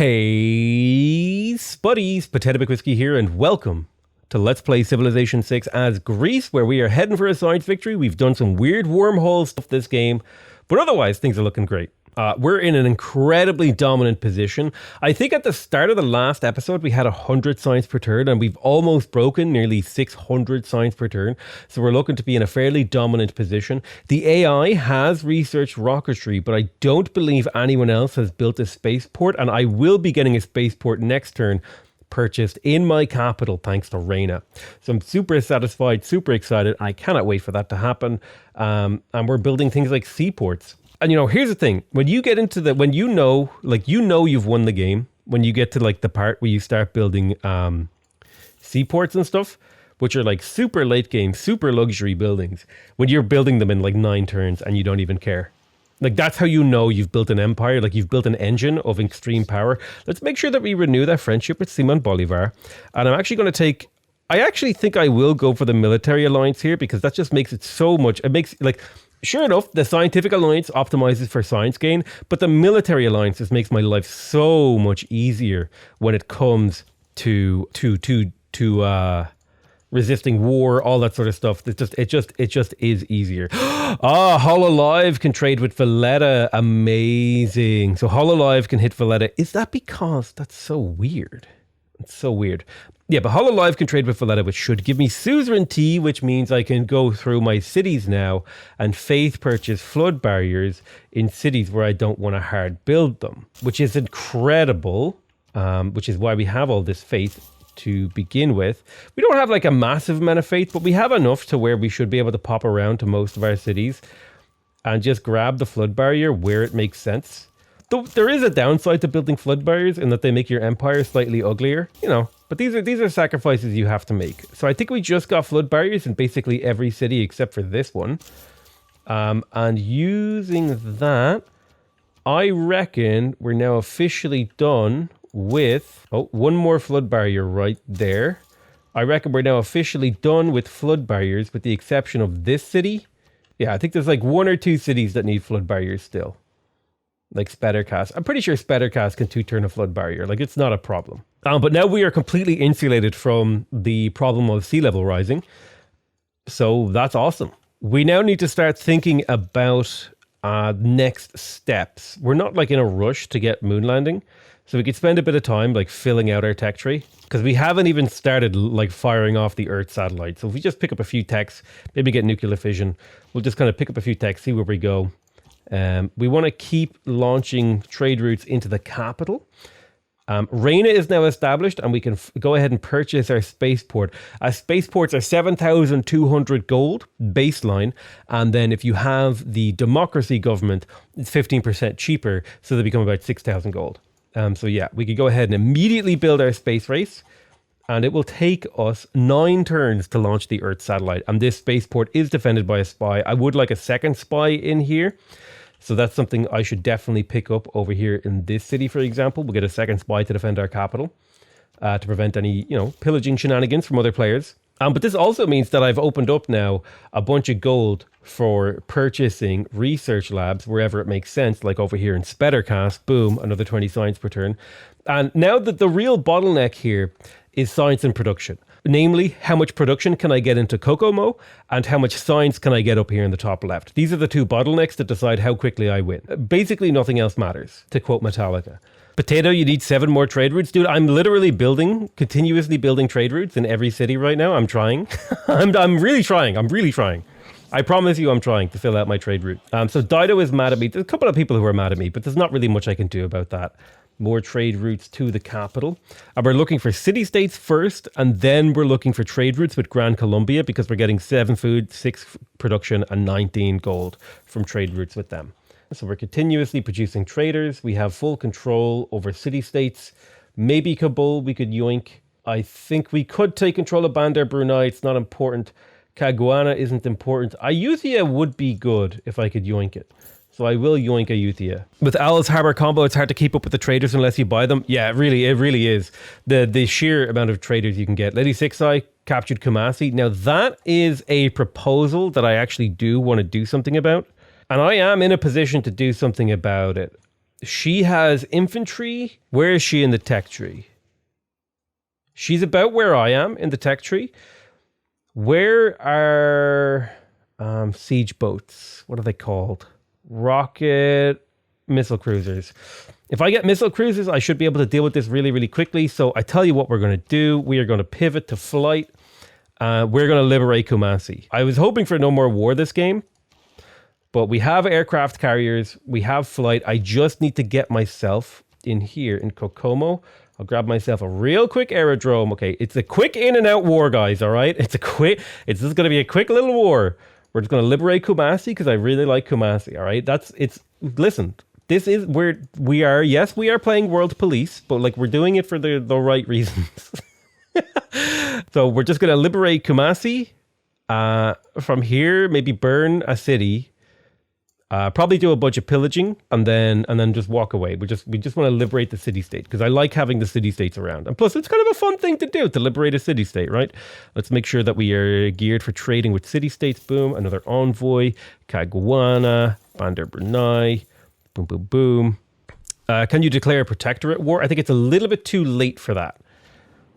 Hey, Spuddies, PotatoMcWhiskey here, and welcome to Let's Play Civilization 6 as Greece, where we are heading for a science victory. We've done some weird wormhole stuff this game, but otherwise things are looking great. We're in an incredibly dominant position. I think at the start of the last episode, we had 100 science per turn, and we've almost broken nearly 600 science per turn. So we're looking to be in a fairly dominant position. The AI has researched rocketry, but I don't believe anyone else has built a spaceport, and I will be getting a spaceport next turn purchased in my capital thanks to Reina. So I'm super satisfied, super excited. I cannot wait for that to happen. And we're building things like seaports. And here's the thing, when you get into when you've won the game, when you get to the part where you start building seaports and stuff, which are super late game, super luxury buildings, when you're building them in 9 turns and you don't even care. That's how you know you've built an empire, you've built an engine of extreme power. Let's make sure that we renew that friendship with Simon Bolivar. And I'm actually going to I actually think I will go for the military alliance here, because that just makes it so much, sure enough, the scientific alliance optimizes for science gain, but the military alliance just makes my life so much easier when it comes to resisting war, all that sort of stuff. It just is easier. Hololive can trade with Valletta. Amazing. So Hololive can hit Valletta. Is that because that's so weird? It's so weird. Yeah, but Hololive can trade with Valletta, which should give me suzerainty, which means I can go through my cities now and faith purchase flood barriers in cities where I don't want to hard build them, which is incredible, which is why we have all this faith to begin with. We don't have a massive amount of faith, but we have enough to where we should be able to pop around to most of our cities and just grab the flood barrier where it makes sense. Though there is a downside to building flood barriers in that they make your empire slightly uglier, but these are sacrifices you have to make. So I think we just got flood barriers in basically every city except for this one. And using that, I reckon we're now officially done with... Oh, one more flood barrier right there. I reckon we're now officially done with flood barriers with the exception of this city. Yeah, I think there's 1 or 2 cities that need flood barriers still. Like Spettercast. I'm pretty sure Spettercast can 2-turn a flood barrier. It's not a problem. But now we are completely insulated from the problem of sea level rising. So that's awesome. We now need to start thinking about next steps. We're not in a rush to get moon landing. So we could spend a bit of time filling out our tech tree, because we haven't even started firing off the Earth satellite. So if we just pick up a few techs, maybe get nuclear fission, we'll just kind of pick up a few techs, see where we go. We want to keep launching trade routes into the capital. Reina is now established, and we can go ahead and purchase our spaceport. Spaceports are 7,200 gold baseline, and then if you have the democracy government, it's 15% cheaper, so they become about 6,000 gold. So yeah, we could go ahead and immediately build our space race, and it will take us 9 turns to launch the Earth satellite. And this spaceport is defended by a spy. I would like a second spy in here. So that's something I should definitely pick up over here in this city, for example. We'll get a second spy to defend our capital, to prevent any, pillaging shenanigans from other players. But this also means that I've opened up now a bunch of gold for purchasing research labs wherever it makes sense, like over here in Spettercast. Boom, another 20 science per turn. And now that the real bottleneck here is science and production. Namely, how much production can I get into Kokomo and how much science can I get up here in the top left? These are the 2 bottlenecks that decide how quickly I win. Basically, nothing else matters, to quote Metallica. Potato, you need 7 more trade routes. Dude, I'm literally continuously building trade routes in every city right now. I'm trying. I'm really trying. I promise you I'm trying to fill out my trade route. So Dido is mad at me. There's a couple of people who are mad at me, but there's not really much I can do about that. More trade routes to the capital. And we're looking for city-states first, and then we're looking for trade routes with Gran Colombia, because we're getting 7 food, 6 production, and 19 gold from trade routes with them. So we're continuously producing traders. We have full control over city-states. Maybe Kabul we could yoink. I think we could take control of Bandar Brunei. It's not important. Caguana isn't important. Ayutthaya would be good if I could yoink it. So I will yoink Ayutthaya. With Owl's Harbor combo, it's hard to keep up with the traders unless you buy them. Yeah, it really is. The sheer amount of traders you can get. Lady Six-Eye captured Kumasi. Now that is a proposal that I actually do want to do something about. And I am in a position to do something about it. She has infantry. Where is she in the tech tree? She's about where I am in the tech tree. Where are siege boats? What are they called? Rocket missile cruisers. If I get missile cruisers, I should be able to deal with this really, really quickly. So I tell you what we're going to do. We are going to pivot to flight. We're going to liberate Kumasi. I was hoping for no more war this game, but we have aircraft carriers. We have flight. I just need to get myself in here in Kokomo. I'll grab myself a real quick aerodrome. Okay, it's a quick in and out war, guys, all right? It's just going to be a quick little war. We're just going to liberate Kumasi because I really like Kumasi, all right? Listen, this is where we are. Yes, we are playing World Police, but like we're doing it for the right reasons. So we're just going to liberate Kumasi. From here, maybe burn a city. Probably do a bunch of pillaging and then just walk away. We just want to liberate the city-state because I like having the city-states around. And plus, it's kind of a fun thing to do, to liberate a city-state, right? Let's make sure that we are geared for trading with city-states. Boom. Another envoy. Kagwana. Bandar Brunei. Boom, boom, boom. Can you declare a protectorate war? I think it's a little bit too late for that.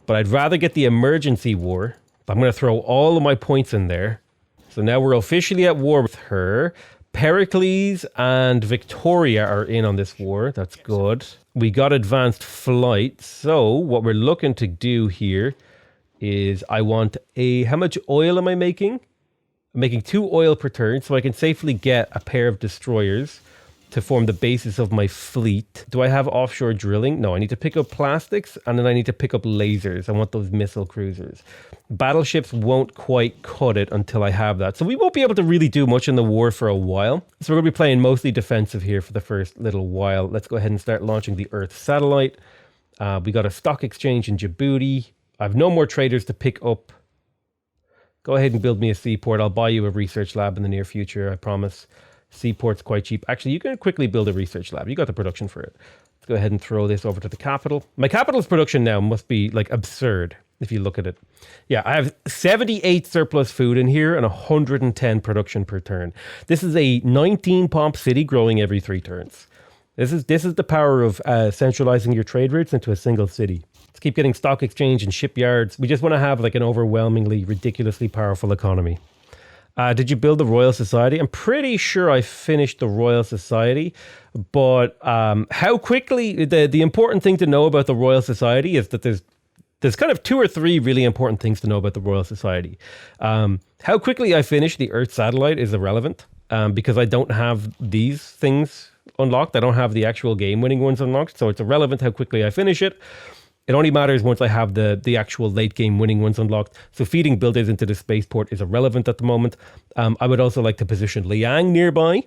But I'd rather get the emergency war. I'm going to throw all of my points in there. So now we're officially at war with her. Pericles and Victoria are in on this war. That's good. We got advanced flight. So what we're looking to do here is I want how much oil am I making? I'm making 2 oil per turn so I can safely get a pair of destroyers to form the basis of my fleet. Do I have offshore drilling? No, I need to pick up plastics and then I need to pick up lasers. I want those missile cruisers. Battleships won't quite cut it until I have that. So we won't be able to really do much in the war for a while. So we're going to be playing mostly defensive here for the first little while. Let's go ahead and start launching the Earth satellite. We got a stock exchange in Djibouti. I have no more traders to pick up. Go ahead and build me a seaport. I'll buy you a research lab in the near future, I promise. Seaport's quite cheap. Actually, you can quickly build a research lab. You got the production for it. Let's go ahead and throw this over to the capital. My capital's production now must be like absurd if you look at it. Yeah, I have 78 surplus food in here and 110 production per turn. This is a 19 pomp city growing every 3 turns. This is the power of centralizing your trade routes into a single city. Let's keep getting stock exchange and shipyards. We just want to have like an overwhelmingly, ridiculously powerful economy. Did you build the Royal Society? I'm pretty sure I finished the Royal Society, but how quickly, the important thing to know about the Royal Society is that there's kind of 2 or 3 really important things to know about the Royal Society. How quickly I finish the Earth satellite is irrelevant because I don't have these things unlocked. I don't have the actual game-winning ones unlocked, so it's irrelevant how quickly I finish it. It only matters once I have the actual late game winning ones unlocked. So feeding builders into the spaceport is irrelevant at the moment. I would also like to position Liang nearby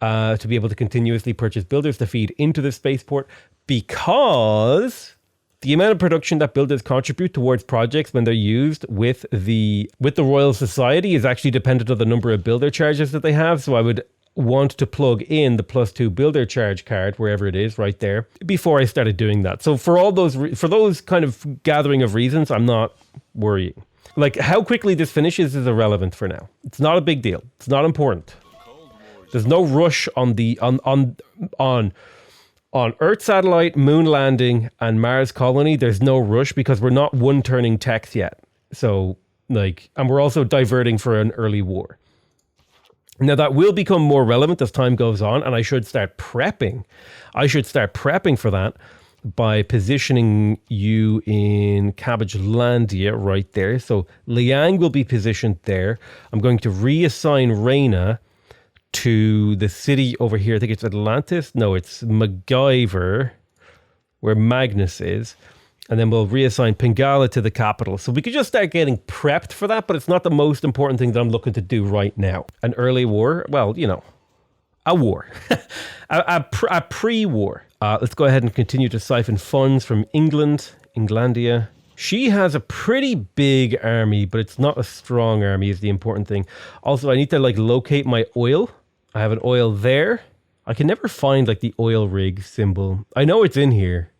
to be able to continuously purchase builders to feed into the spaceport because the amount of production that builders contribute towards projects when they're used with the Royal Society is actually dependent on the number of builder charges that they have. So I would want to plug in the +2 builder charge card wherever it is right there before I started doing that. So for those kind of gathering of reasons, I'm not worrying. Like how quickly this finishes is irrelevant for now. It's not a big deal. It's not important. There's no rush on Earth satellite, moon landing, and Mars colony. There's no rush because we're not one-turning techs yet. So and we're also diverting for an early war. Now, that will become more relevant as time goes on, and I should start prepping. I should start prepping for that by positioning you in Cabbagelandia right there. So Liang will be positioned there. I'm going to reassign Reina to the city over here. I think it's Atlantis. No, it's MacGyver, where Magnus is. And then we'll reassign Pingala to the capital. So we could just start getting prepped for that, but it's not the most important thing that I'm looking to do right now. An early war? Well, a war. a pre-war. Let's go ahead and continue to siphon funds from Englandia. She has a pretty big army, but it's not a strong army is the important thing. Also, I need to locate my oil. I have an oil there. I can never find the oil rig symbol. I know it's in here.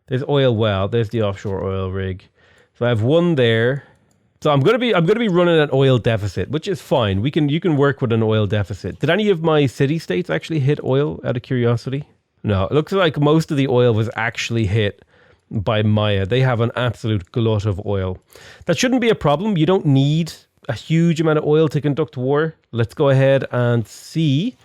There's oil well. There's the offshore oil rig. So I have one there. So I'm gonna be running an oil deficit, which is fine. You can work with an oil deficit. Did any of my city states actually hit oil out of curiosity? No, it looks like most of the oil was actually hit by Maya. They have an absolute glut of oil. That shouldn't be a problem. You don't need a huge amount of oil to conduct war. Let's go ahead and see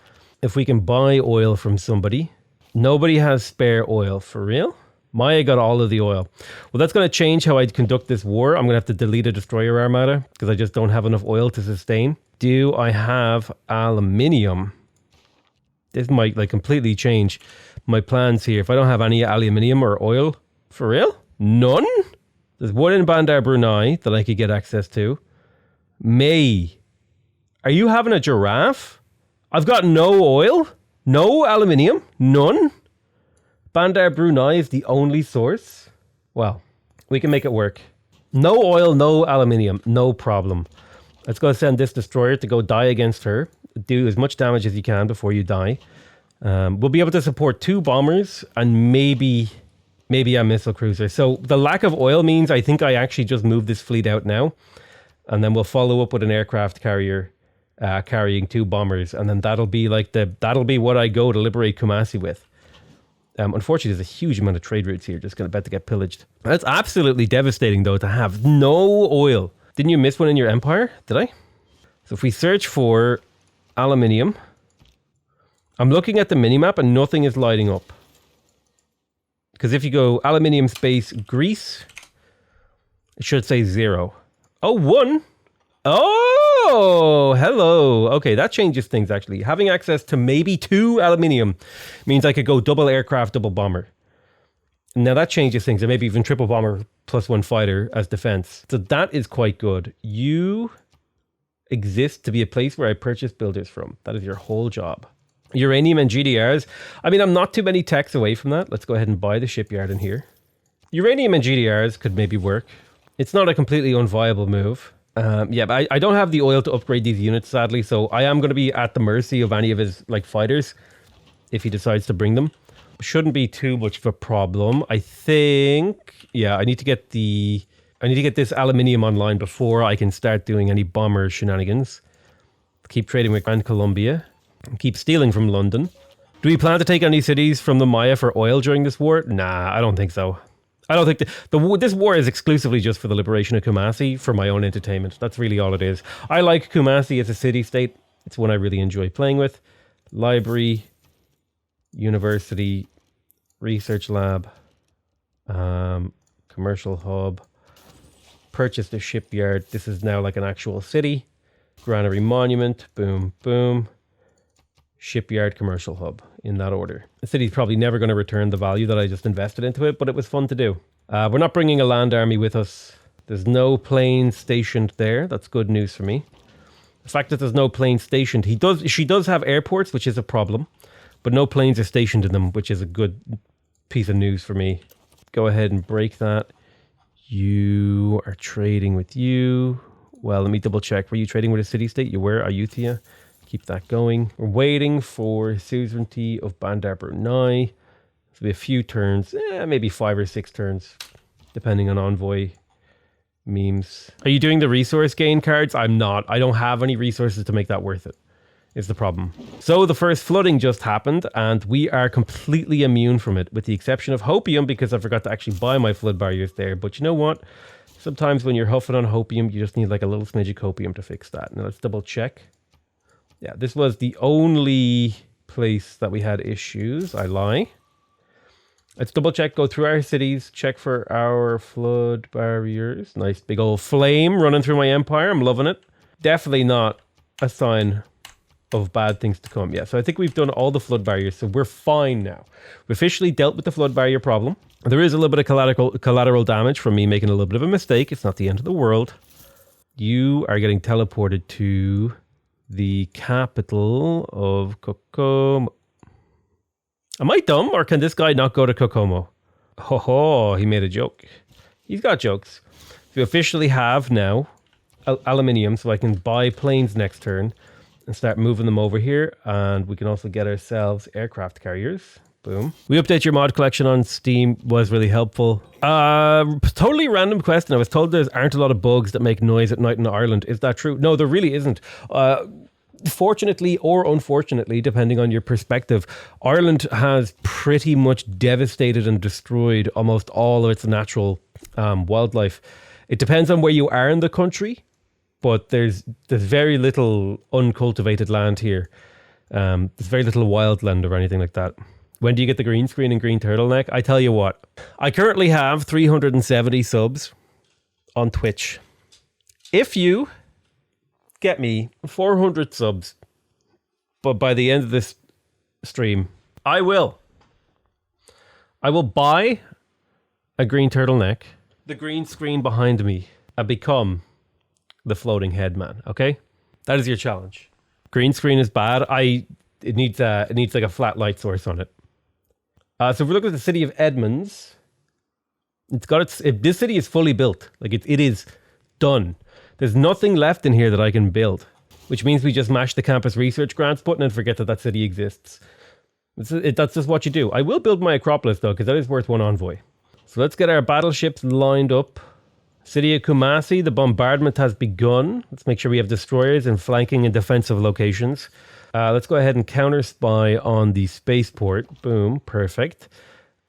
if we can buy oil from somebody. Nobody has spare oil. For real? Maya got all of the oil. Well, that's going to change how I conduct this war. I'm going to have to delete a destroyer armada because I just don't have enough oil to sustain. Do I have aluminium? This might like completely change my plans here. If I don't have any aluminium or oil, for real? None? There's one in Bandar Brunei that I could get access to. May. Are you having a giraffe? I've got no oil, no aluminium, none. Bandar Brunei is the only source. Well, we can make it work. No oil, no aluminium, no problem. Let's go send this destroyer to go die against her. Do as much damage as you can before you die. We'll be able to support 2 bombers and maybe a missile cruiser. So the lack of oil means I think I actually just move this fleet out now. And then we'll follow up with an aircraft carrier carrying 2 bombers. And then that'll be what I go to liberate Kumasi with. Unfortunately, there's a huge amount of trade routes here just about to get pillaged. That's absolutely devastating, though, to have no oil. Didn't you miss one in your empire? Did I? So if we search for aluminium, I'm looking at the minimap and nothing is lighting up. Because if you go aluminium space Greece, it should say 0. Oh, 1. Oh, hello. Okay, that changes things, actually. Having access to maybe 2 aluminium means I could go double aircraft, double bomber. Now that changes things. And maybe even triple bomber plus 1 fighter as defense. So that is quite good. You exist to be a place where I purchase builders from. That is your whole job. Uranium and GDRs. I mean, I'm not too many techs away from that. Let's go ahead and buy the shipyard in here. Uranium and GDRs could maybe work. It's not a completely unviable move. Yeah, but I don't have the oil to upgrade these units, sadly, so I am going to be at the mercy of any of his like fighters if he decides to bring them. Shouldn't be too much of a problem. I think, yeah, I need to get this aluminium online before I can start doing any bomber shenanigans. Keep trading with Grand Colombia. Keep stealing from London. Do we plan to take any cities from the Maya for oil during this war? Nah, I don't think so. I don't think this war is exclusively just for the liberation of Kumasi for my own entertainment. That's really all it is. I like Kumasi as a city-state. It's one I really enjoy playing with. Library, university, research lab, commercial hub, purchased a shipyard. This is now like an actual city. Granary monument, boom, boom. Shipyard, commercial hub, in that order. The city's probably never going to return the value that I just invested into it, but it was fun to do. We're not bringing a land army with us. There's no plane stationed there. That's good news for me. The fact that there's no plane stationed, she does have airports, which is a problem, but no planes are stationed in them, which is a good piece of news for me. Go ahead and break that. You are trading with you. Well, let me double check. Were you trading with a city-state? You were, Ayutthaya. Keep that going. We're waiting for suzerainty of Bandar Brunei. There'll be a few turns, maybe 5 or 6 turns, depending on envoy memes. Are you doing the resource gain cards? I'm not. I don't have any resources to make that worth it, is the problem. So the first flooding just happened, and we are completely immune from it, with the exception of hopium, because I forgot to actually buy my flood barriers there. But you know what? Sometimes when you're huffing on hopium, you just need like a little smidge of copium to fix that. Now let's double check. Yeah, this was the only place that we had issues. I lie. Let's double check, go through our cities, check for our flood barriers. Nice big old flame running through my empire. I'm loving it. Definitely not a sign of bad things to come. Yeah, so I think we've done all the flood barriers, so we're fine now. We officially dealt with the flood barrier problem. There is a little bit of collateral damage from me making a little bit of a mistake. It's not the end of the world. You are getting teleported to the capital of Kokomo. Am I dumb, or can this guy not go to Kokomo? Ho ho, he made a joke. He's got jokes. We officially have now aluminium, so I can buy planes next turn and start moving them over here. And we can also get ourselves aircraft carriers. Boom. We update your mod collection on Steam was really helpful. Totally random question. I was told there aren't a lot of bugs that make noise at night in Ireland. Is that true? No, there really isn't. Fortunately or unfortunately, depending on your perspective, Ireland has pretty much devastated and destroyed almost all of its natural wildlife. It depends on where you are in the country, but there's very little uncultivated land here. There's very little wildland or anything like that. When do you get the green screen and green turtleneck? I tell you what, I currently have 370 subs on Twitch. If you get me 400 subs, but by the end of this stream, I will buy a green turtleneck, the green screen behind me, and become the floating head man. Okay, that is your challenge. Green screen is bad. It needs like a flat light source on it. So if we look at the city of Edmonds, this city is fully built. Like it is done. There's nothing left in here that I can build, which means we just mash the campus research grants button and forget that city exists. That's just what you do. I will build my Acropolis though, because that is worth one envoy. So let's get our battleships lined up. City of Kumasi, the bombardment has begun. Let's make sure we have destroyers in flanking and defensive locations. Let's go ahead and counter spy on the spaceport. Boom, perfect.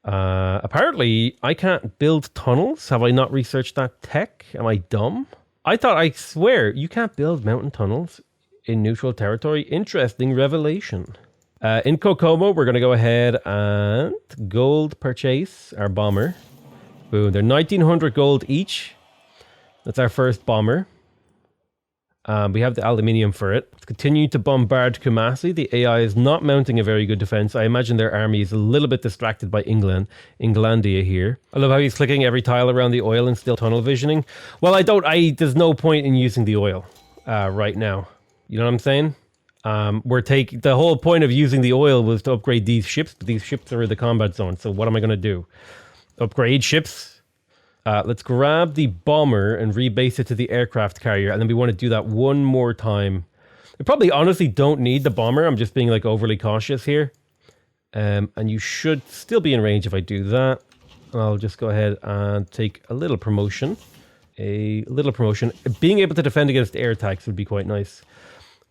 Apparently, I can't build tunnels. Have I not researched that tech? Am I dumb? I swear, you can't build mountain tunnels in neutral territory. Interesting revelation. In Kokomo, we're going to go ahead and gold purchase our bomber. Boom, they're 1,900 gold each. That's our first bomber. We have the aluminium for it. Let's continue to bombard Kumasi. The AI is not mounting a very good defense. I imagine their army is a little bit distracted by Englandia here. I love how he's clicking every tile around the oil and still tunnel visioning. Well, there's no point in using the oil right now. You know what I'm saying? The whole point of using the oil was to upgrade these ships, but these ships are in the combat zone. So what am I going to do? Upgrade ships? Let's grab the bomber and rebase it to the aircraft carrier. And then we want to do that one more time. We probably honestly don't need the bomber. I'm just being like overly cautious here. And you should still be in range if I do that. I'll just go ahead and take a little promotion. Being able to defend against air attacks would be quite nice.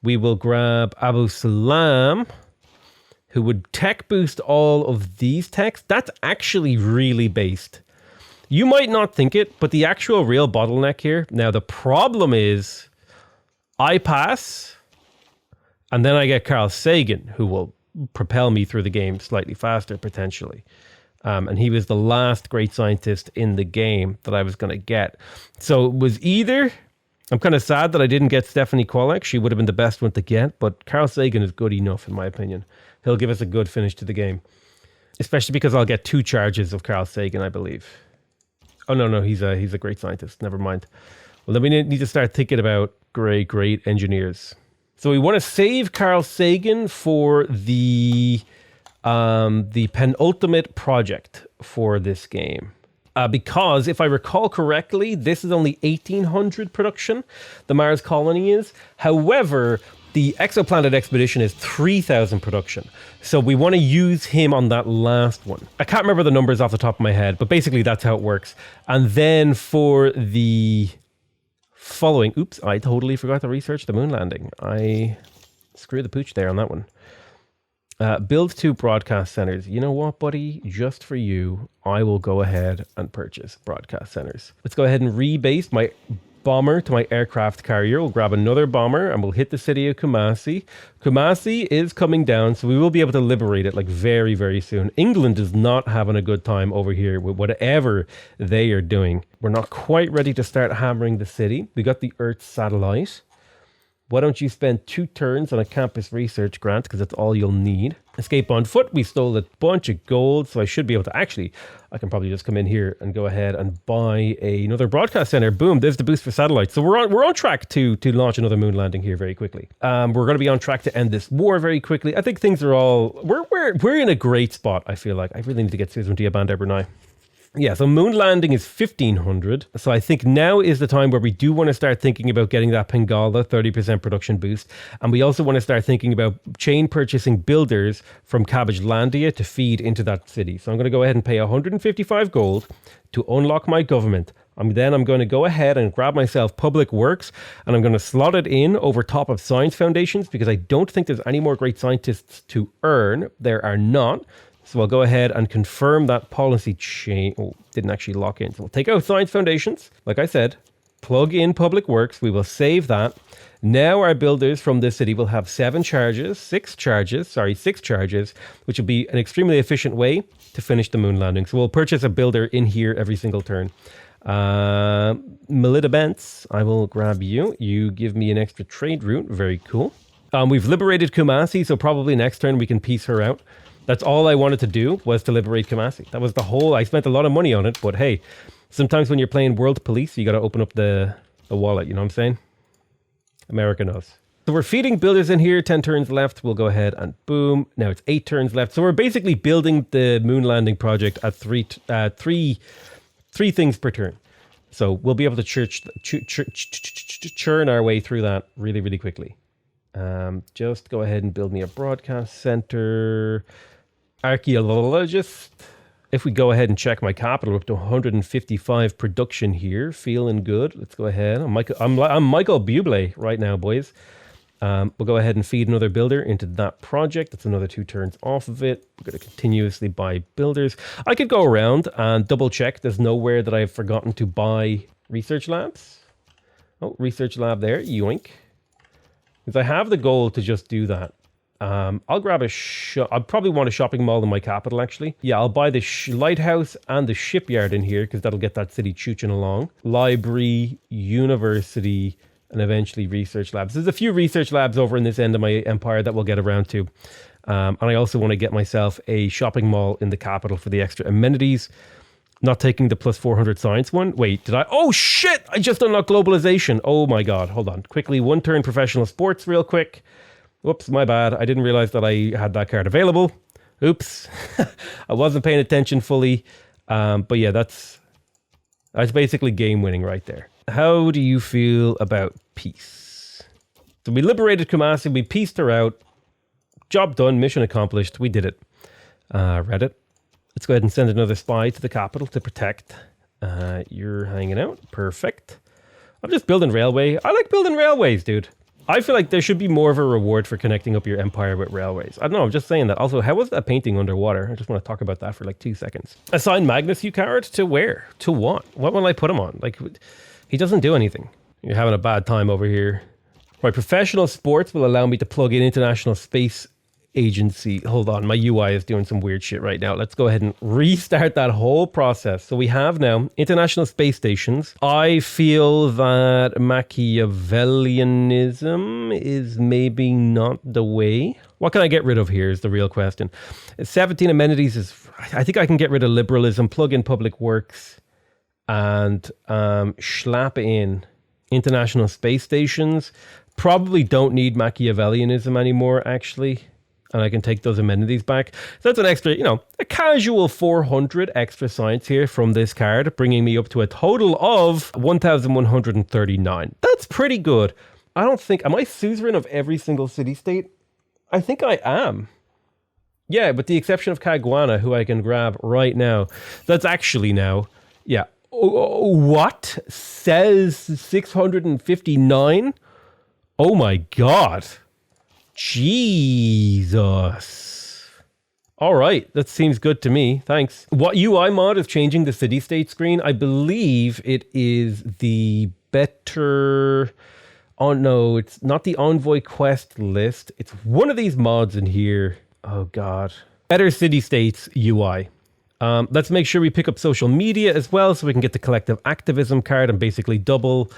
We will grab Abu Salam, who would tech boost all of these techs. That's actually really based. You might not think it, but the actual real bottleneck here. Now, the problem is I pass, and then I get Carl Sagan, who will propel me through the game slightly faster, potentially. And he was the last great scientist in the game that I was going to get. So it was either... I'm kind of sad that I didn't get Stephanie Kwolek. She would have been the best one to get, but Carl Sagan is good enough, in my opinion. He'll give us a good finish to the game. Especially because I'll get 2 charges of Carl Sagan, I believe. Oh, no, he's a great scientist. Never mind. Well, then we need to start thinking about great engineers. So we want to save Carl Sagan for the penultimate project for this game. Because if I recall correctly, this is only 1,800 production, the Mars colony is. However, the exoplanet expedition is 3,000 production. So we want to use him on that last one. I can't remember the numbers off the top of my head, but basically that's how it works. And then for the following, oops, I totally forgot to research the moon landing. I screwed the pooch there on that one. Build 2 broadcast centers. You know what, buddy? Just for you, I will go ahead and purchase broadcast centers. Let's go ahead and rebase my bomber to my aircraft carrier. We'll grab another bomber and we'll hit the city of Kumasi. Kumasi is coming down, so we will be able to liberate it like very soon. England is not having a good time over here with whatever they are doing. We're not quite ready to start hammering the city. We got the Earth satellite. Why don't you spend 2 turns on a campus research grant, because that's all you'll need. Escape on foot. We stole a bunch of gold, so I should be able to actually, I can probably just come in here and go ahead and buy another broadcast center. Boom, there's the boost for satellites. So we're on track to launch another moon landing here very quickly. We're going to be on track to end this war very quickly. I think things are all, we're in a great spot, I feel like. I really need to get Susan Diaband Brunei. Yeah, so moon landing is 1,500. So I think now is the time where we do want to start thinking about getting that Pingala 30% production boost. And we also want to start thinking about chain purchasing builders from Cabbagelandia to feed into that city. So I'm going to go ahead and pay 155 gold to unlock my government Then I'm going to go ahead and grab myself Public Works, and I'm going to slot it in over top of Science Foundations, because I don't think there's any more great scientists to earn. There are not. So I'll go ahead and confirm that policy change. Oh, didn't actually lock in. So we'll take out Science Foundations. Like I said, plug in Public Works. We will save that. Now our builders from this city will have 6 charges, which will be an extremely efficient way to finish the moon landing. So we'll purchase a builder in here every single turn. Melita Bentz, I will grab you. You give me an extra trade route. Very cool. We've liberated Kumasi, so probably next turn we can piece her out. That's all I wanted to do, was to liberate Kumasi. That was the whole... I spent a lot of money on it, but hey, sometimes when you're playing World Police, you got to open up the wallet, you know what I'm saying? America knows. So we're feeding builders in here, 10 turns left. We'll go ahead and boom. Now it's 8 turns left. So we're basically building the moon landing project at three things per turn. So we'll be able to churn our way through that really, really quickly. Just go ahead and build me a broadcast center. Archaeologist. If we go ahead and check my capital, up to 155 production here. Feeling good. Let's go ahead. I'm Michael Bublé right now, boys. We'll go ahead and feed another builder into that project. That's another 2 turns off of it. We're going to continuously buy builders. I could go around and double check. There's nowhere that I've forgotten to buy research labs. Oh, research lab there. Yoink. Because I have the goal to just do that. I'll grab I'll probably want a shopping mall in my capital, actually. Yeah, I'll buy the lighthouse and the shipyard in here, because that'll get that city chooching along. Library, university, and eventually research labs. There's a few research labs over in this end of my empire that we'll get around to. And I also want to get myself a shopping mall in the capital for the extra amenities. Not taking the plus 400 science one. Wait, did I? Oh, shit! I just unlocked globalization. Oh, my God. Hold on. Quickly, 1 turn professional sports real quick. Whoops, my bad. I didn't realize that I had that card available. Oops. I wasn't paying attention fully. But yeah, that's basically game winning right there. How do you feel about peace? So we liberated Kumasi. We pieced her out. Job done. Mission accomplished. We did it. Reddit. Let's go ahead and send another spy to the capital to protect. You're hanging out. Perfect. I'm just building railway. I like building railways, dude. I feel like there should be more of a reward for connecting up your empire with railways. I don't know, I'm just saying that. Also, how was that painting underwater? I just want to talk about that for like 2 seconds. Assign Magnus Ucard to where? To what? What will I put him on? Like, he doesn't do anything. You're having a bad time over here. Right, professional sports will allow me to plug in International Space Agency. Hold on, my UI is doing some weird shit right now. Let's go ahead and restart that whole process. So we have now International Space Stations. I feel that Machiavellianism is maybe not the way. What can I get rid of here is the real question. 17 amenities is, I think I can get rid of liberalism, plug in Public Works, and slap in International Space Stations. Probably don't need Machiavellianism anymore, actually. And I can take those amenities back. So that's an extra, a casual 400 extra science here from this card, bringing me up to a total of 1,139. That's pretty good. I don't think, am I suzerain of every single city-state? I think I am. Yeah, with the exception of Caguana, who I can grab right now. That's actually now, yeah. What? Says 659? Oh my God. Jesus. All right, that seems good to me. Thanks. What UI mod is changing the city-state screen? I believe it is the better... Oh no, it's not the Envoy quest list. It's one of these mods in here. Oh God. Better city-states UI. Let's make sure we pick up social media as well so we can get the collective activism card and basically double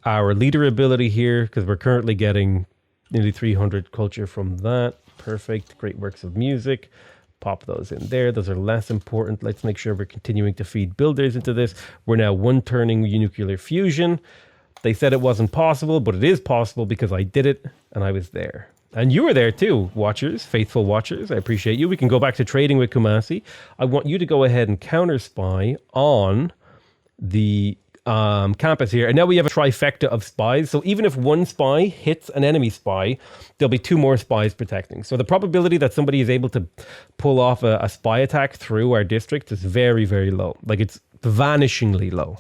our leader ability here, because we're currently getting nearly 300 culture from that. Perfect. Great works of music. Pop those in there. Those are less important. Let's make sure we're continuing to feed builders into this. We're now 1-turning nuclear fusion. They said it wasn't possible, but it is possible because I did it and I was there. And you were there too, watchers, faithful watchers. I appreciate you. We can go back to trading with Kumasi. I want you to go ahead and counter spy on the campus here. And now we have a trifecta of spies. So even if one spy hits an enemy spy, there'll be 2 more spies protecting. So the probability that somebody is able to pull off a spy attack through our district is very, very low. Like, it's vanishingly low.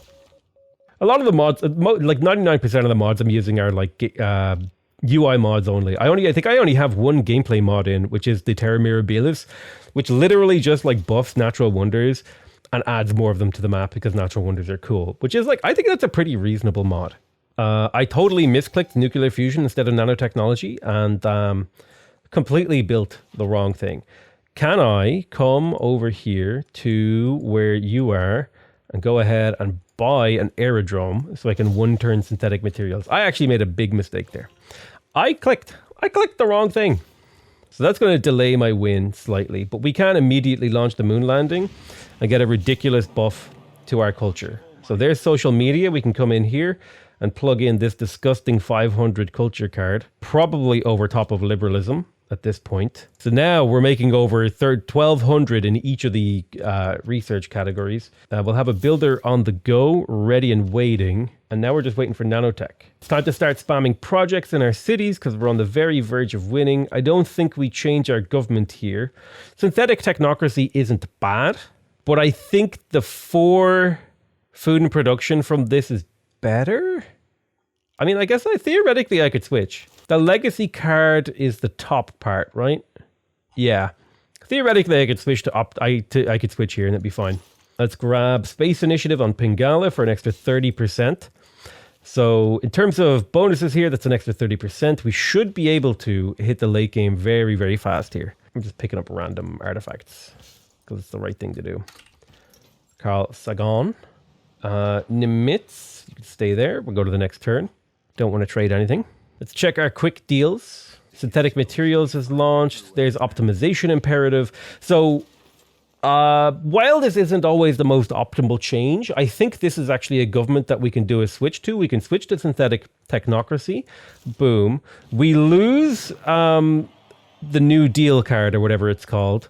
A lot of the mods, like 99% of the mods I'm using are like UI mods only. I think I only have one gameplay mod in, which is the Terra Mirabilis, which literally just like buffs natural wonders and adds more of them to the map because natural wonders are cool, which is like, I think that's a pretty reasonable mod. I totally misclicked nuclear fusion instead of nanotechnology and completely built the wrong thing. Can I come over here to where you are and go ahead and buy an aerodrome so I can one-turn synthetic materials? I actually made a big mistake there. I clicked the wrong thing. So that's going to delay my win slightly, but we can immediately launch the moon landing and get a ridiculous buff to our culture. So there's social media. We can come in here and plug in this disgusting 500 culture card, probably over top of liberalism at this point. So now we're making over 1,200 in each of the research categories. We'll have a builder on the go, ready and waiting. And now we're just waiting for nanotech. It's time to start spamming projects in our cities because we're on the very verge of winning. I don't think we change our government here. Synthetic technocracy isn't bad, but I think the 4 food and production from this is better. I mean, I guess theoretically I could switch. The legacy card is the top part, right? Yeah. Theoretically, I could switch to I could switch here and it'd be fine. Let's grab Space Initiative on Pingala for an extra 30%. So in terms of bonuses here, that's an extra 30%. We should be able to hit the late game very, very fast here. I'm just picking up random artifacts because it's the right thing to do. Carl Sagan. Nimitz, you can stay there. We'll go to the next turn. Don't want to trade anything. Let's check our quick deals. Synthetic materials is launched. There's optimization imperative. So while this isn't always the most optimal change, I think this is actually a government that we can do a switch to. We can switch to synthetic technocracy. Boom. We lose the New Deal card or whatever it's called,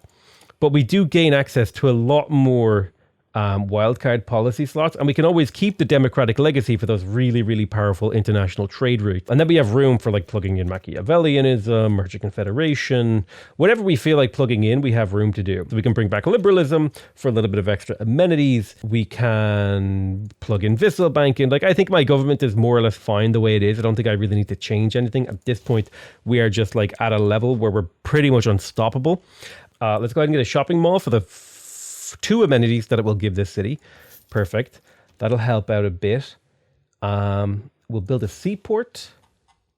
but we do gain access to a lot more wildcard policy slots, and we can always keep the democratic legacy for those really, really powerful international trade routes. And then we have room for like plugging in Machiavellianism, Merchant Confederation, whatever we feel like plugging in, we have room to do. So we can bring back liberalism for a little bit of extra amenities. We can plug in Vissel Bank in. Like, I think my government is more or less fine the way it is. I don't think I really need to change anything. At this point, we are just like at a level where we're pretty much unstoppable. Let's go ahead and get a shopping mall for the 2 amenities that it will give this city. Perfect. That'll help out a bit. We'll build a seaport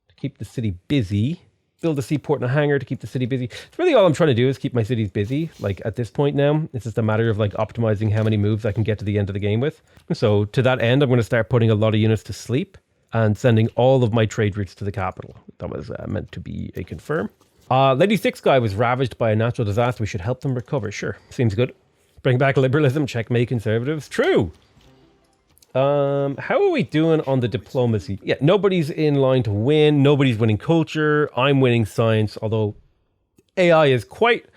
to keep the city busy. Build a seaport and a hangar to keep the city busy. It's really all I'm trying to do is keep my cities busy. Like at this point now, it's just a matter of like optimizing how many moves I can get to the end of the game with. So to that end, I'm going to start putting a lot of units to sleep and sending all of my trade routes to the capital. That was meant to be a confirm. Lady Six Guy was ravaged by a natural disaster. We should help them recover. Sure. Seems good. Bring back liberalism, checkmate conservatives. True. How are we doing on the diplomacy? Yeah, nobody's in line to win. Nobody's winning culture. I'm winning science, although AI is quite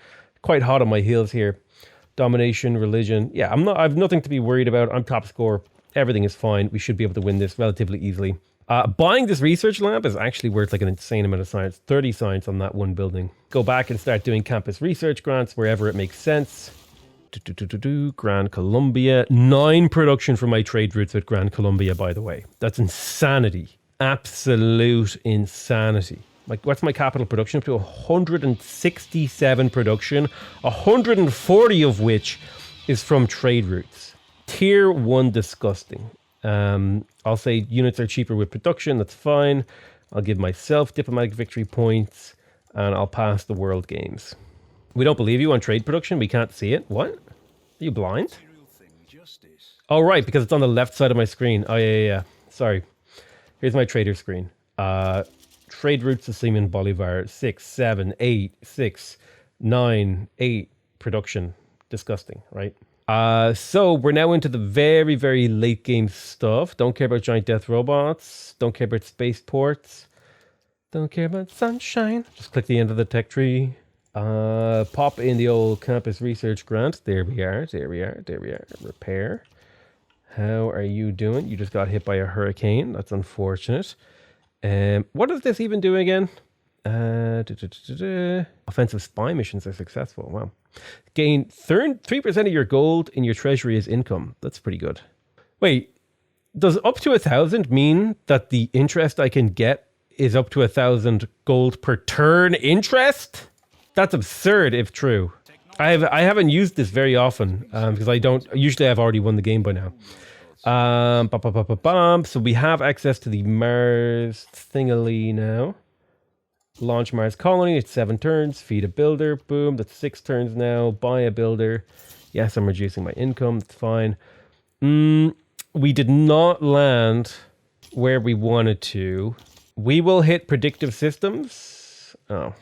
hot on my heels here. Domination, religion. Yeah, I have nothing to be worried about. I'm top score. Everything is fine. We should be able to win this relatively easily. Buying this research lab is actually worth like an insane amount of science. 30 science on that one building. Go back and start doing campus research grants wherever it makes sense. Grand Columbia. 9 production for my trade routes with Grand Columbia, by the way. That's insanity. Absolute insanity. Like, what's my capital production? Up to 167 production, 140 of which is from trade routes. Tier 1 disgusting. I'll say units are cheaper with production. That's fine. I'll give myself diplomatic victory points and I'll pass the world games. We don't believe you on trade production. We can't see it. What? Are you blind? Oh, right, because it's on the left side of my screen. Oh, yeah. Sorry. Here's my trader screen. Trade routes to Seaman Bolivar. 6, 7, 8, 6, 9, 8. Production. Disgusting, right? So we're now into the very, very late game stuff. Don't care about giant death robots. Don't care about spaceports. Don't care about sunshine. Just click the end of the tech tree. Pop in the old campus research grant. There we are. Repair. How are you doing? You just got hit by a hurricane. That's unfortunate. What does this even do again? Offensive spy missions are successful. Wow. Gain 3% of your gold in your treasury as income. That's pretty good. Wait, Does up to 1,000 mean that the interest I can get is up to 1,000 gold per turn interest? That's absurd if true. I haven't used this very often because I don't. Usually I've already won the game by now. So we have access to the Mars thingally now. Launch Mars colony. It's 7 turns. Feed a builder. Boom. That's 6 turns now. Buy a builder. Yes, I'm reducing my income. That's fine. We did not land where we wanted to. We will hit predictive systems. Oh.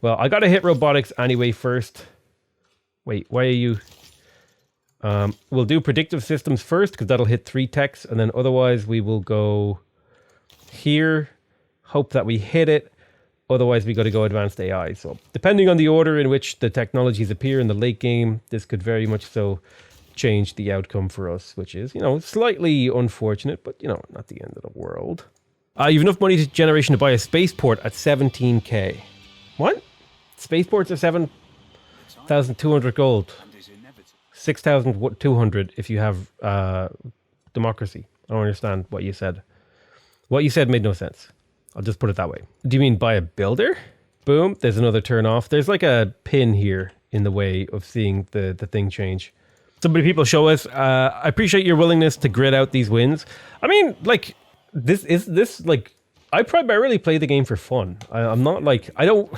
Well, I got to hit robotics anyway first. Wait, why are you... we'll do predictive systems first because that'll hit 3 techs, and then otherwise we will go here, hope that we hit it. Otherwise we got to go advanced AI. So depending on the order in which the technologies appear in the late game, this could very much so change the outcome for us, which is, slightly unfortunate, but, not the end of the world. You've enough money to generation to buy a spaceport at 17k. What? Spaceports are 7,200 gold. 6,200 if you have democracy. I don't understand what you said. What you said made no sense. I'll just put it that way. Do you mean buy a builder? Boom. There's another turn off. There's like a pin here in the way of seeing the thing change. So many people show us. I appreciate your willingness to grid out these wins. I mean, like, this I primarily play the game for fun. I'm not like, I don't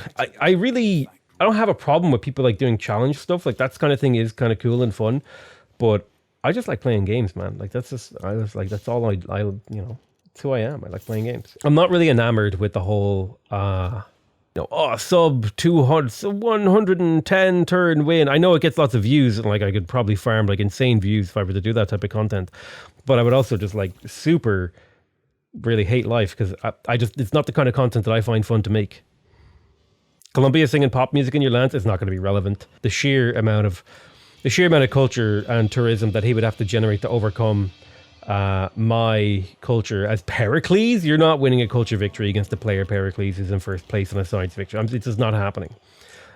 have a problem with people like doing challenge stuff. Like that kind of thing is kind of cool and fun, but I just like playing games, man. Like that's all I it's who I am. I like playing games. I'm not really enamored with the whole, sub 200, 110 turn win. I know it gets lots of views and like I could probably farm like insane views if I were to do that type of content, but I would also just like super really hate life because it's not the kind of content that I find fun to make. Colombia singing pop music in your lands is not going to be relevant. The sheer amount of culture and tourism that he would have to generate to overcome my culture as Pericles, you're not winning a culture victory against the player Pericles who's in first place in a science victory. It's just not happening.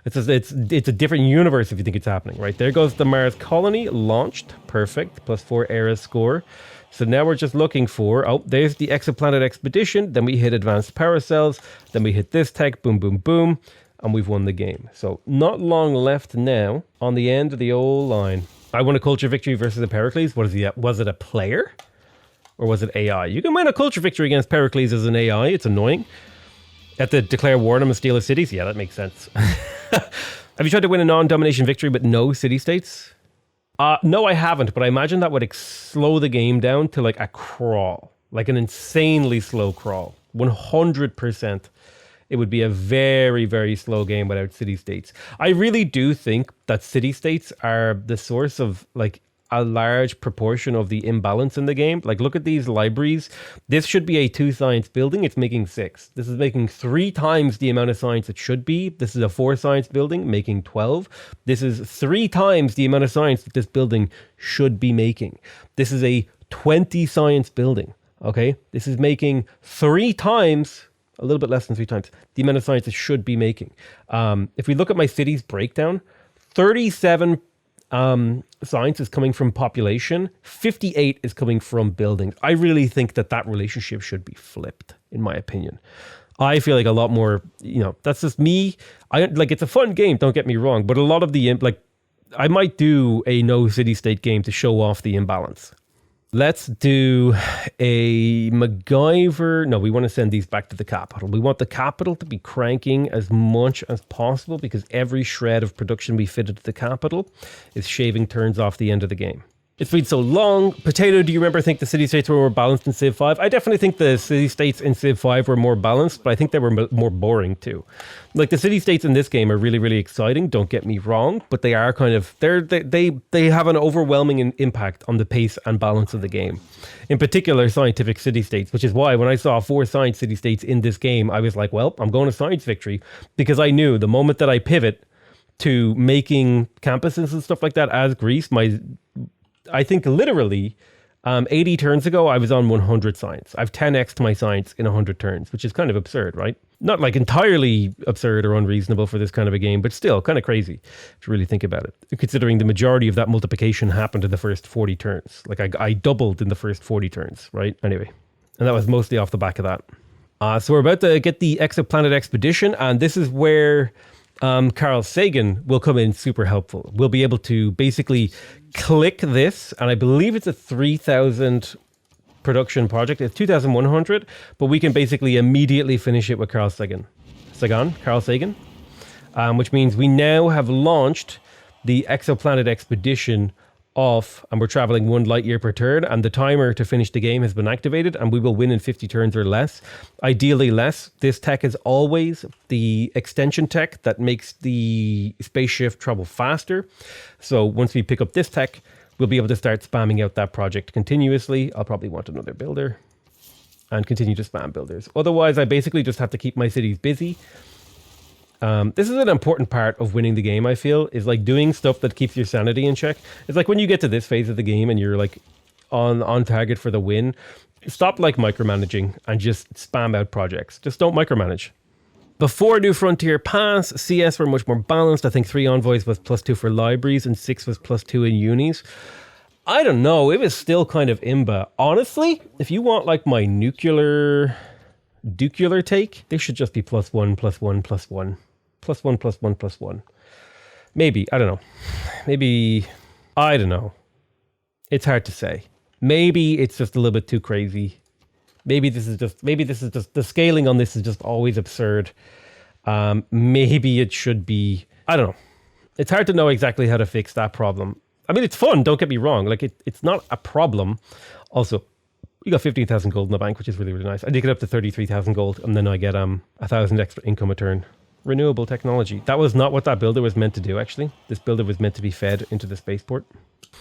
It's a different universe if you think it's happening, right? There goes the Mars colony, launched, perfect, +4 era score. So now we're just looking for, there's the exoplanet expedition, then we hit advanced power cells, then we hit this tech, boom, boom, boom, and we've won the game. So not long left now on the end of the old line. I won a culture victory versus a Pericles. What is he? Was it a player or was it AI? You can win a culture victory against Pericles as an AI. It's annoying. At the declare war on him and steal his cities. Yeah, that makes sense. Have you tried to win a non-domination victory but no city-states? No, I haven't, but I imagine that would slow the game down to like a crawl, like an insanely slow crawl. 100%. It would be a very, very slow game without city-states. I really do think that city-states are the source of like a large proportion of the imbalance in the game. Like look at these libraries. This should be a 2 science building. It's making 6. This is making 3 times the amount of science it should be. This is a 4 science building making 12. This is 3 times the amount of science that this building should be making. This is a 20 science building. Okay. This is making 3 times, a little bit less than 3 times the amount of science it should be making. If we look at my city's breakdown, 37 science is coming from population, 58 is coming from buildings. I really think that relationship should be flipped, in my opinion. I feel like a lot more, that's just me. It's a fun game, don't get me wrong, but a lot of the, I might do a no city-state game to show off the imbalance. Let's do a MacGyver. No, we want to send these back to the capital. We want the capital to be cranking as much as possible because every shred of production we fitted to the capital is shaving turns off the end of the game. It's been so long. Potato, do you think the city-states were more balanced in Civ 5? I definitely think the city-states in Civ 5 were more balanced, but I think they were more boring too. Like the city-states in this game are really, really exciting, don't get me wrong, but they are kind of, they have an overwhelming impact on the pace and balance of the game. In particular, scientific city-states, which is why when I saw 4 science city-states in this game, I was like, well, I'm going to science victory, because I knew the moment that I pivot to making campuses and stuff like that as Greece, I think literally 80 turns ago, I was on 100 science. I've 10x to my science in 100 turns, which is kind of absurd, right? Not like entirely absurd or unreasonable for this kind of a game, but still kind of crazy if you really think about it. Considering the majority of that multiplication happened in the first 40 turns. Like I doubled in the first 40 turns, right? Anyway, and that was mostly off the back of that. So we're about to get the exoplanet expedition, and this is where Carl Sagan will come in super helpful. We'll be able to basically click this, and I believe it's a 3,000 production project. It's 2,100, but we can basically immediately finish it with Carl Sagan, which means we now have launched the exoplanet expedition off, and we're traveling 1 light year per turn, and the timer to finish the game has been activated, and we will win in 50 turns or less, ideally less. This tech is always the extension tech that makes the spaceship travel faster. So once we pick up this tech, we'll be able to start spamming out that project continuously. I'll probably want another builder and continue to spam builders. Otherwise, I basically just have to keep my cities busy. This is an important part of winning the game, I feel, is like doing stuff that keeps your sanity in check. It's like when you get to this phase of the game and you're like on target for the win, stop like micromanaging and just spam out projects. Just don't micromanage. Before New Frontier Pass, CS were much more balanced. I think 3 envoys was +2 for libraries and 6 was +2 in unis. I don't know. It was still kind of imba. Honestly, if you want like my nuclear take, they should just be +1, +1, +1. +1, +1, +1. Maybe. I don't know. Maybe. I don't know. It's hard to say. Maybe it's just a little bit too crazy. Maybe this is just the scaling on this is just always absurd. Maybe it should be, I don't know. It's hard to know exactly how to fix that problem. I mean, it's fun, don't get me wrong. Like it's not a problem. Also, we got 15,000 gold in the bank, which is really, really nice. I did get up to 33,000 gold, and then I get 1,000 extra income a turn. Renewable technology. That was not what that builder was meant to do, actually. This builder was meant to be fed into the spaceport.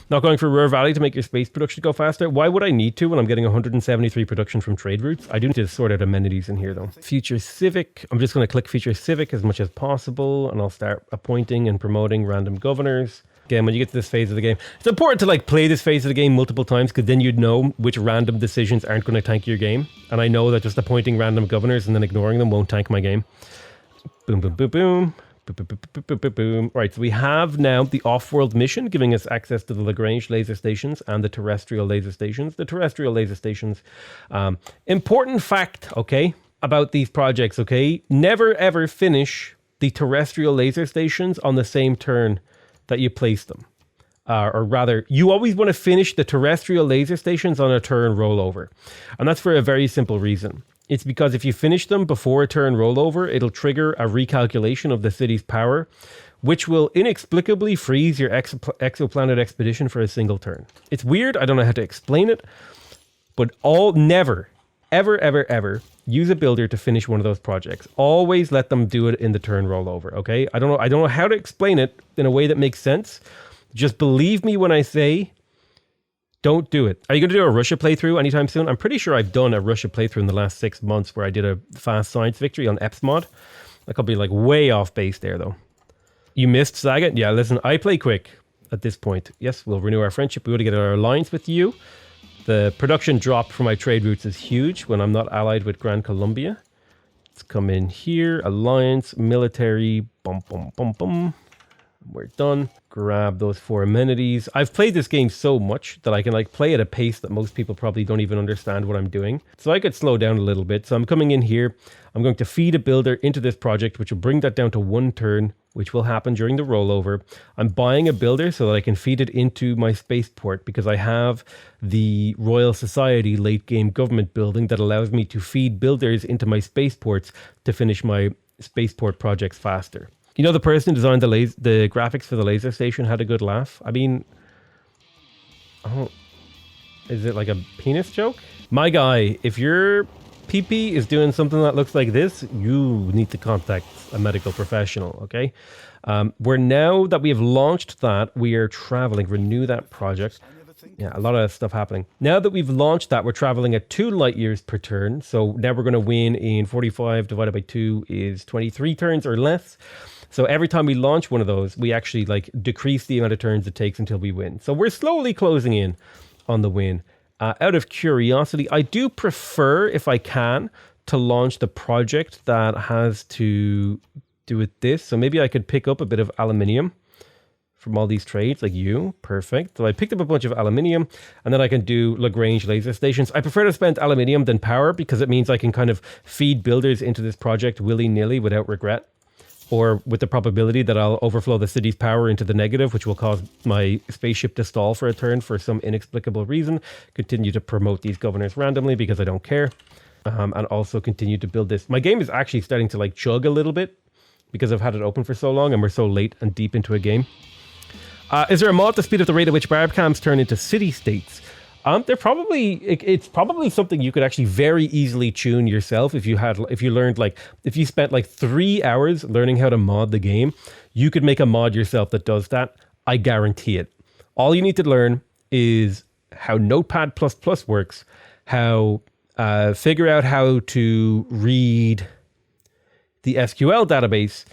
Not going for Rare Valley to make your space production go faster. Why would I need to when I'm getting 173 production from trade routes? I do need to sort out amenities in here, though. Future Civic. I'm just going to click Future Civic as much as possible, and I'll start appointing and promoting random governors. Again, when you get to this phase of the game, it's important to like play this phase of the game multiple times, because then you'd know which random decisions aren't going to tank your game. And I know that just appointing random governors and then ignoring them won't tank my game. Boom, boom, boom, boom. Boom, boom, boom, boom, boom, boom, boom. Right, so we have now the off-world mission giving us access to the Lagrange laser stations and the terrestrial laser stations. The terrestrial laser stations, important fact, okay, about these projects, okay? Never ever finish the terrestrial laser stations on the same turn that you place them. Or rather, you always want to finish the terrestrial laser stations on a turn rollover. And that's for a very simple reason. It's because if you finish them before a turn rollover, it'll trigger a recalculation of the city's power, which will inexplicably freeze your exoplanet expedition for a single turn. It's weird. I don't know how to explain it, but never, ever use a builder to finish one of those projects. Always let them do it in the turn rollover. Okay. I don't know how to explain it in a way that makes sense. Just believe me when I say, don't do it. Are you going to do a Russia playthrough anytime soon? I'm pretty sure I've done a Russia playthrough in the last 6 months where I did a fast science victory on EPSMod. That could be like way off base there though. You missed Saga? Yeah, listen, I play quick at this point. Yes, we'll renew our friendship. We want to get our alliance with you. The production drop for my trade routes is huge when I'm not allied with Grand Columbia. Let's come in here. Alliance, military, bum, bum, bum, bum. We're done. Grab those 4 amenities. I've played this game so much that I can like play at a pace that most people probably don't even understand what I'm doing. So I could slow down a little bit. So I'm coming in here. I'm going to feed a builder into this project, which will bring that down to 1 turn, which will happen during the rollover. I'm buying a builder so that I can feed it into my spaceport because I have the Royal Society late game government building that allows me to feed builders into my spaceports to finish my spaceport projects faster. You know, the person who designed the graphics for the laser station had a good laugh. I mean, is it like a penis joke? My guy, if your PP is doing something that looks like this, you need to contact a medical professional, okay? Now that we have launched that, we are traveling, renew that project. Yeah, a lot of stuff happening. Now that we've launched that, we're traveling at 2 light years per turn. So now we're going to win in 45 divided by 2 is 23 turns or less. So every time we launch one of those, we actually like decrease the amount of turns it takes until we win. So we're slowly closing in on the win. Out of curiosity, I do prefer, if I can, to launch the project that has to do with this. So maybe I could pick up a bit of aluminium from all these trades, like you. Perfect. So I picked up a bunch of aluminium, and then I can do Lagrange laser stations. I prefer to spend aluminium than power because it means I can kind of feed builders into this project willy-nilly without regret, or with the probability that I'll overflow the city's power into the negative, which will cause my spaceship to stall for a turn for some inexplicable reason. Continue to promote these governors randomly because I don't care. And also continue to build this. My game is actually starting to like chug a little bit because I've had it open for so long and we're so late and deep into a game. Is there a mod to speed up the rate at which barbcams turn into city-states? It's probably something you could actually very easily tune yourself if you spent like 3 hours learning how to mod the game. You could make a mod yourself that does that. I guarantee it. All you need to learn is how Notepad++ works, how figure out how to read the SQL database,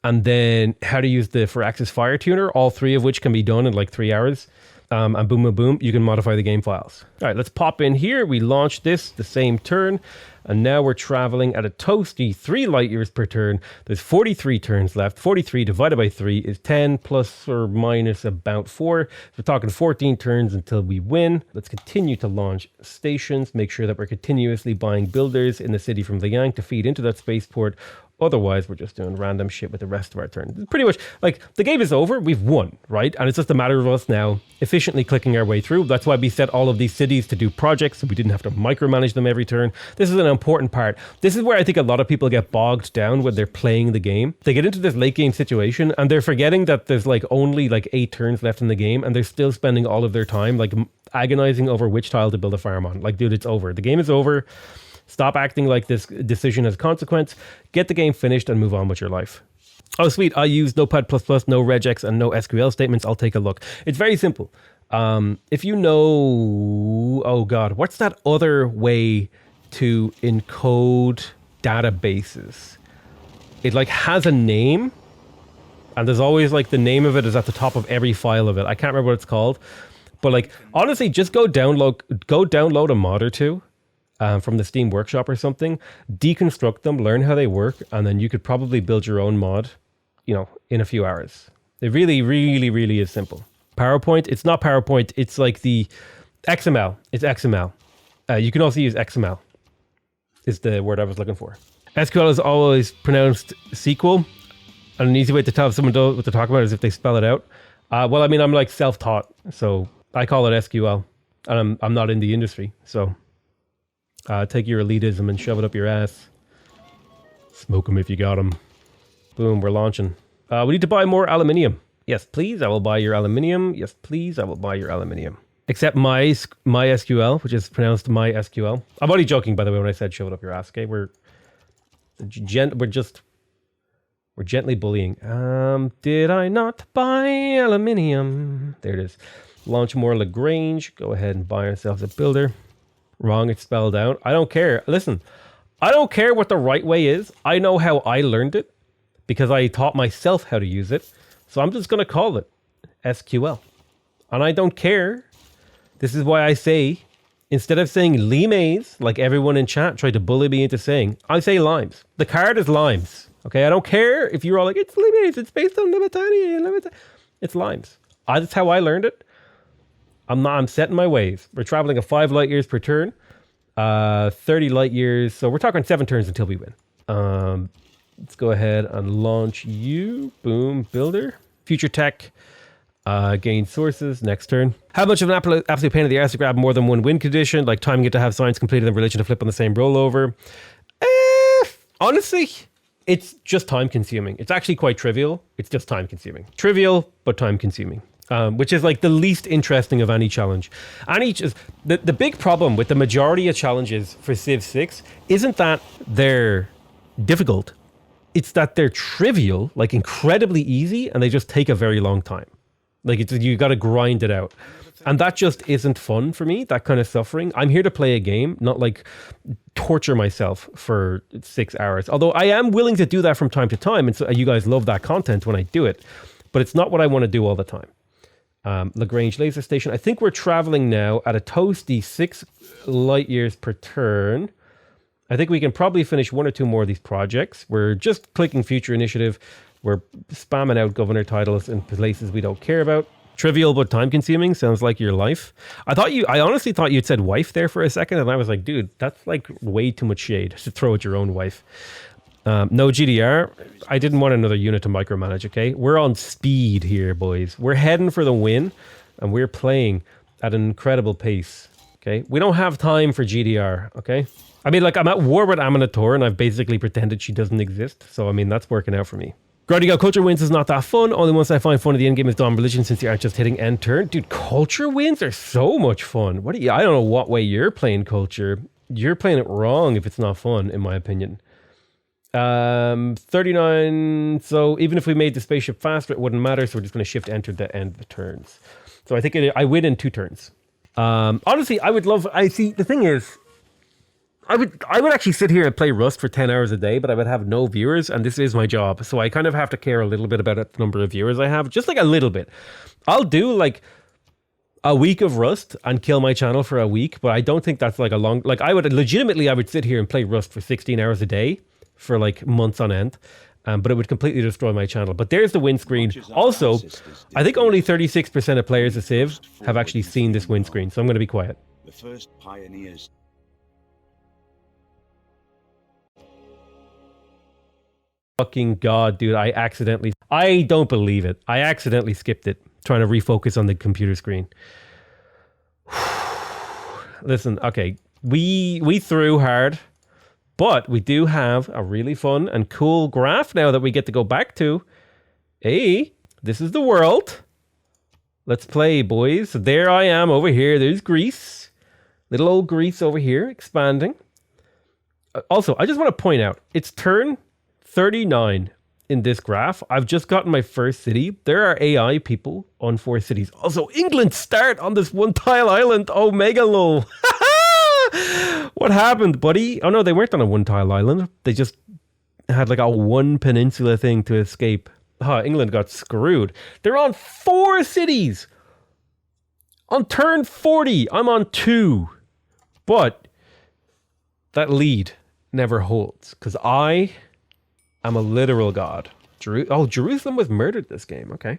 and then how to use the Firaxis Fire Tuner, all three of which can be done in like 3 hours. And boom, boom, boom, you can modify the game files. All right, let's pop in here. We launched this the same turn, and now we're traveling at a toasty 3 light years per turn. There's 43 turns left. 43 divided by 3 is 10 plus or minus about 4. We're talking 14 turns until we win. Let's continue to launch stations. Make sure that we're continuously buying builders in the city from the Yang to feed into that spaceport. Otherwise, we're just doing random shit with the rest of our turn. Pretty much, like, the game is over. We've won, right? And it's just a matter of us now efficiently clicking our way through. That's why we set all of these cities to do projects, so we didn't have to micromanage them every turn. This is an important part. This is where I think a lot of people get bogged down when they're playing the game. They get into this late game situation, and they're forgetting that there's, like, only, like, 8 turns left in the game, and they're still spending all of their time, like, agonizing over which tile to build a farm on. Like, dude, it's over. The game is over. Stop acting like this decision has consequence. Get the game finished and move on with your life. Oh, sweet. I use Notepad++, no regex, and no SQL statements. I'll take a look. It's very simple. If you know... Oh, God. What's that other way to encode databases? It, like, has a name. And there's always, like, the name of it is at the top of every file of it. I can't remember what it's called. But, like, honestly, just go download a mod or two. From the Steam Workshop or something, deconstruct them, learn how they work, and then you could probably build your own mod, you know, in a few hours. It really, really, really is simple. PowerPoint, it's not PowerPoint, it's like the XML. It's XML. You can also use XML, is the word I was looking for. SQL is always pronounced SQL, and an easy way to tell if someone knows what they're talking about is if they spell it out. Well, I mean, I'm like self-taught, so I call it SQL, and I'm not in the industry, so... take your elitism and shove it up your ass. Smoke them if you got them. Boom, we're launching. We need to buy more aluminium. Yes, please, I will buy your aluminium. Yes, please, I will buy your aluminium. Except my SQL, which is pronounced MySQL. I'm only joking, by the way, when I said shove it up your ass. Okay, we're gently bullying. Did I not buy aluminium? There it is. Launch more Lagrange. Go ahead and buy ourselves a builder. Wrong, it's spelled out. I don't care. Listen, I don't care what the right way is. I know how I learned it because I taught myself how to use it. So I'm just going to call it SQL. And I don't care. This is why I say, instead of saying limes, like everyone in chat tried to bully me into saying, I say limes. The card is limes. Okay, I don't care if you're all like, it's limes, it's based on Limitania. It's limes. That's how I learned it. I'm set in my ways. We're traveling at 5 light years per turn, 30 light years. So we're talking 7 turns until we win. Let's go ahead and launch you. Boom, builder. Future tech, gain sources, next turn. How much of an absolute pain in the ass to grab more than one win condition, like timing it to have science completed in relation to flip on the same rollover? Honestly, it's just time consuming. It's actually quite trivial. It's just time consuming. Trivial, but time consuming. Which is like the least interesting of any challenge. The big problem with the majority of challenges for Civ 6 isn't that they're difficult. It's that they're trivial, like incredibly easy, and they just take a very long time. Like you got to grind it out. And that just isn't fun for me, that kind of suffering. I'm here to play a game, not like torture myself for 6 hours. Although I am willing to do that from time to time, and so you guys love that content when I do it. But it's not what I want to do all the time. Lagrange laser station. I think we're traveling now at a toasty 6 light years per turn. I think we can probably finish 1 or 2 more of these projects. We're just clicking future initiative. We're spamming out governor titles in places we don't care about. Trivial but time consuming. Sounds like your life. I honestly thought you'd said wife there for a second, and I was like, dude, that's like way too much shade to throw at your own wife. No GDR. I didn't want another unit to micromanage, okay? We're on speed here, boys. We're heading for the win, and we're playing at an incredible pace, okay? We don't have time for GDR, okay? I mean, like, I'm at war with Aminator, and I've basically pretended she doesn't exist, so, I mean, that's working out for me. Grinding out culture wins is not that fun. Only ones I find fun at the end game is Dawn Religion, since you aren't just hitting end turn. Dude, culture wins are so much fun. I don't know what way you're playing culture. You're playing it wrong if it's not fun, in my opinion. 39. So even if we made the spaceship faster, it wouldn't matter. So we're just going to shift enter the end of the turns. So I think I win in 2 turns. Honestly, the thing is, I would actually sit here and play Rust for 10 hours a day, but I would have no viewers, and this is my job. So I kind of have to care a little bit about the number of viewers I have, just like a little bit. I'll do like a week of Rust and kill my channel for a week, but I don't think that's like a long, like I would sit here and play Rust for 16 hours a day for like months on end. But it would completely destroy my channel. But there's the win screen. Also, I think only 36% of players of Civ have actually seen this win screen, so I'm going to be quiet. The first pioneers. Fucking God, dude, I don't believe it. I accidentally skipped it, trying to refocus on the computer screen. Listen, okay, we threw hard, but we do have a really fun and cool graph now that we get to go back to. Hey, this is the world. Let's play, boys. So there I am over here. There's Greece. Little old Greece over here, expanding. Also, I just want to point out, it's turn 39 in this graph. I've just gotten my first city. There are AI people on 4 cities. Also, England start on this 1-tile island. Oh, mega low. What happened, buddy? Oh no, they weren't on a 1-tile island. They just had like a 1 peninsula thing to escape. England got screwed. They're on 4 cities. On turn 40, I'm on 2. But that lead never holds, because I am a literal god. Jerusalem was murdered this game. Okay.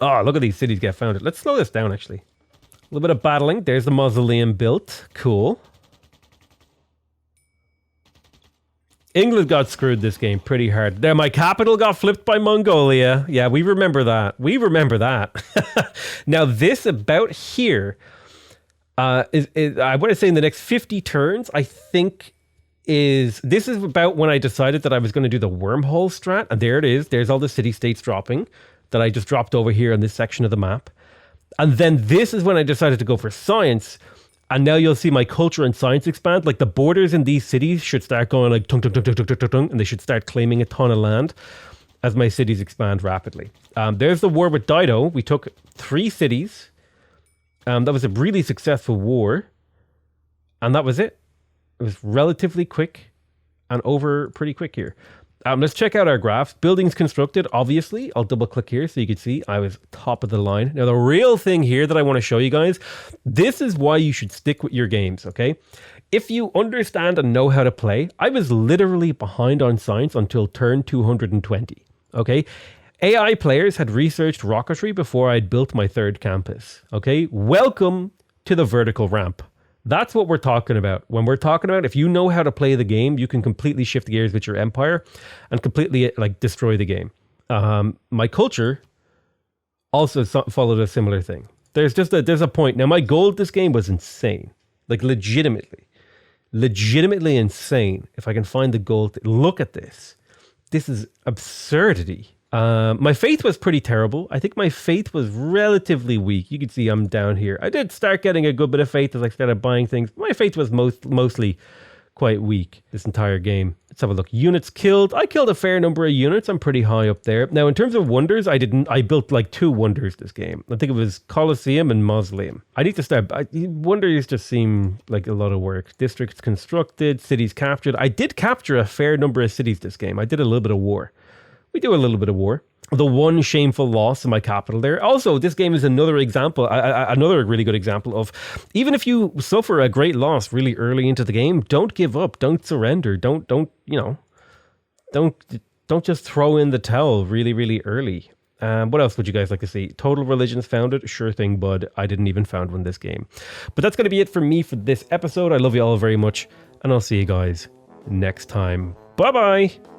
Oh, look at these cities get founded. Let's slow this down, actually. A little bit of battling. There's the mausoleum built. Cool. England got screwed this game pretty hard. There, my capital got flipped by Mongolia. Yeah, we remember that. Now, this about here is I want to say in the next 50 turns, I think this is about when I decided that I was going to do the wormhole strat. And there it is. There's all the city-states dropping that I just dropped over here on this section of the map. And then this is when I decided to go for science. And now you'll see my culture and science expand. Like the borders in these cities should start going like tung, tung, tung, tung, tung, tung, tung, and they should start claiming a ton of land as my cities expand rapidly. There's the war with Dido. We took 3 cities. That was a really successful war. And that was it. It was relatively quick and over pretty quick here. Let's check out our graphs. Buildings constructed, obviously. I'll double click here so you can see I was top of the line. Now, the real thing here that I want to show you guys, this is why you should stick with your games, okay? If you understand and know how to play, I was literally behind on science until turn 220, okay? AI players had researched rocketry before I'd built my 3rd campus, okay? Welcome to the vertical ramp. That's what we're talking about. When we're talking about if you know how to play the game, you can completely shift gears with your empire and completely like destroy the game. My culture also followed a similar thing. There's a point. Now, my gold this game was insane. Like legitimately insane. If I can find the gold, look at this. This is absurdity. My faith was pretty terrible. I think my faith was relatively weak. You can see I'm down here. I did start getting a good bit of faith as I started buying things. My faith was mostly quite weak this entire game. Let's have a look. Units killed. I killed a fair number of units. I'm pretty high up there. Now, in terms of wonders, I built like 2 wonders this game. I think it was Colosseum and Mausoleum. I need to start. Wonders just seem like a lot of work. Districts constructed, cities captured. I did capture a fair number of cities this game. I did a little bit of war. We do a little bit of war. the one shameful loss in my capital there. Also, this game is another example, another really good example of, even if you suffer a great loss really early into the game, don't give up, don't surrender, don't just throw in the towel really, really early. What else would you guys like to see? Total religions founded? Sure thing, bud. I didn't even found one this game. But that's going to be it for me for this episode. I love you all very much, and I'll see you guys next time. Bye-bye.